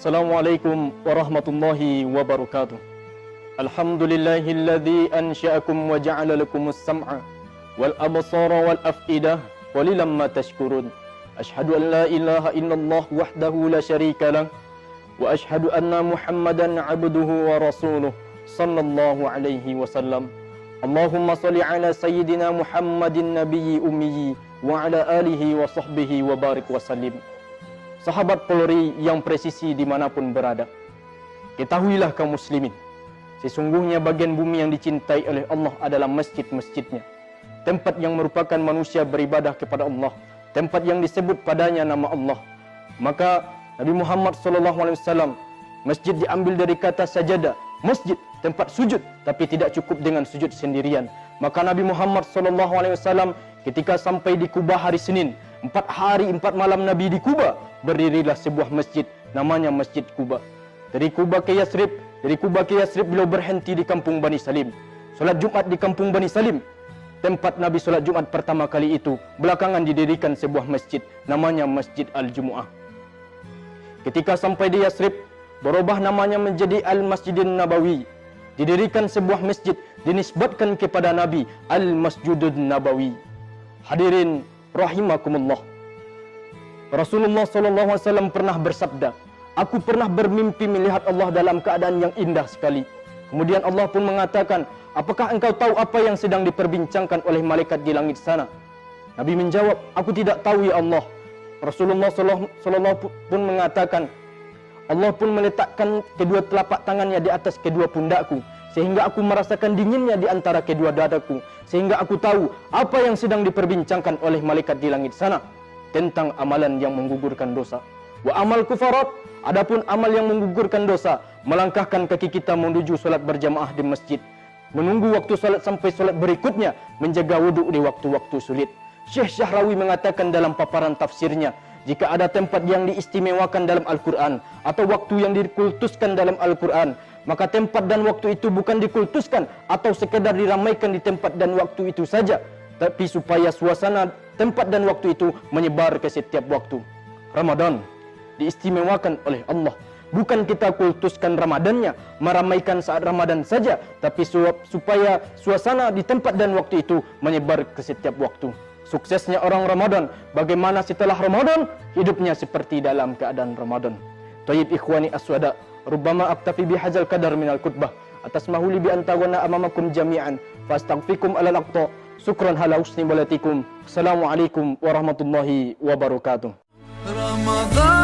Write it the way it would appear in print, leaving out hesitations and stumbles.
Assalamualaikum warahmatullahi wabarakatuh. Alhamdulillahilladzi ansha'akum wa ja'ala lakumus sam'a wal absara wal af'idah qalilan ma tashkurun. Ashhadu an la ilaha illallah wahdahu la syarika lah wa ashhadu anna Muhammadan 'abduhu wa rasuluh sallallahu alaihi wasallam. Allahumma salli ala sayyidina Muhammadin nabiyyi ummi wa ala alihi wa sahbihi wa barik wa sallim. Sahabat Polri yang presisi dimanapun berada, ketahuilah kaum muslimin, sesungguhnya bagian bumi yang dicintai oleh Allah adalah masjid-masjidnya, tempat yang merupakan manusia beribadah kepada Allah, tempat yang disebut padanya nama Allah. Maka Nabi Muhammad SAW, masjid diambil dari kata sajadah, masjid, tempat sujud, tapi tidak cukup dengan sujud sendirian. Maka Nabi Muhammad SAW ketika sampai di Kuba hari Senin, 4 hari 4 malam Nabi di Kuba, berdirilah sebuah masjid, namanya Masjid Kuba. Dari Kuba ke Yasrib, beliau berhenti di kampung Bani Salim, solat Jumat di kampung Bani Salim, tempat Nabi solat Jumat pertama kali itu. Belakangan didirikan sebuah masjid, namanya Masjid Al-Jumu'ah. Ketika sampai di Yasrib, berubah namanya menjadi Al-Masjidin Nabawi. Didirikan sebuah masjid, dinisbatkan kepada Nabi, Al-Masjidun Nabawi. Hadirin rahimakumullah, Rasulullah SAW pernah bersabda, aku pernah bermimpi melihat Allah dalam keadaan yang indah sekali. Kemudian Allah pun mengatakan, apakah engkau tahu apa yang sedang diperbincangkan oleh malaikat di langit sana? Nabi menjawab, aku tidak tahu ya Allah. Rasulullah SAW pun mengatakan, Allah pun meletakkan kedua telapak tangannya di atas kedua pundakku, sehingga aku merasakan dinginnya di antara kedua dadaku, sehingga aku tahu apa yang sedang diperbincangkan oleh malaikat di langit sana tentang amalan yang menggugurkan dosa. Wa amal kufarat, adapun amal yang menggugurkan dosa, melangkahkan kaki kita menuju solat berjamaah di masjid, menunggu waktu solat sampai solat berikutnya, menjaga wudhu di waktu-waktu sulit. Syekh Syahrawi mengatakan dalam paparan tafsirnya, jika ada tempat yang diistimewakan dalam Al-Quran atau waktu yang dikultuskan dalam Al-Quran, maka tempat dan waktu itu bukan dikultuskan atau sekedar diramaikan di tempat dan waktu itu saja, tapi supaya suasana tempat dan waktu itu menyebar ke setiap waktu. Ramadan diistimewakan oleh Allah, bukan kita kultuskan Ramadannya, meramaikan saat Ramadan saja, tapi supaya suasana di tempat dan waktu itu menyebar ke setiap waktu. Suksesnya orang Ramadan, bagaimana setelah Ramadan, hidupnya seperti dalam keadaan Ramadan. Tayyib ikhwani aswada, rubbama aktafi bihadzal qadar minal khutbah, atas mahuli bi antawana amamakum jami'an, fastaghfikum alal aqta, syukran ala husni balatikum. Assalamualaikum warahmatullahi wabarakatuh. Ramadan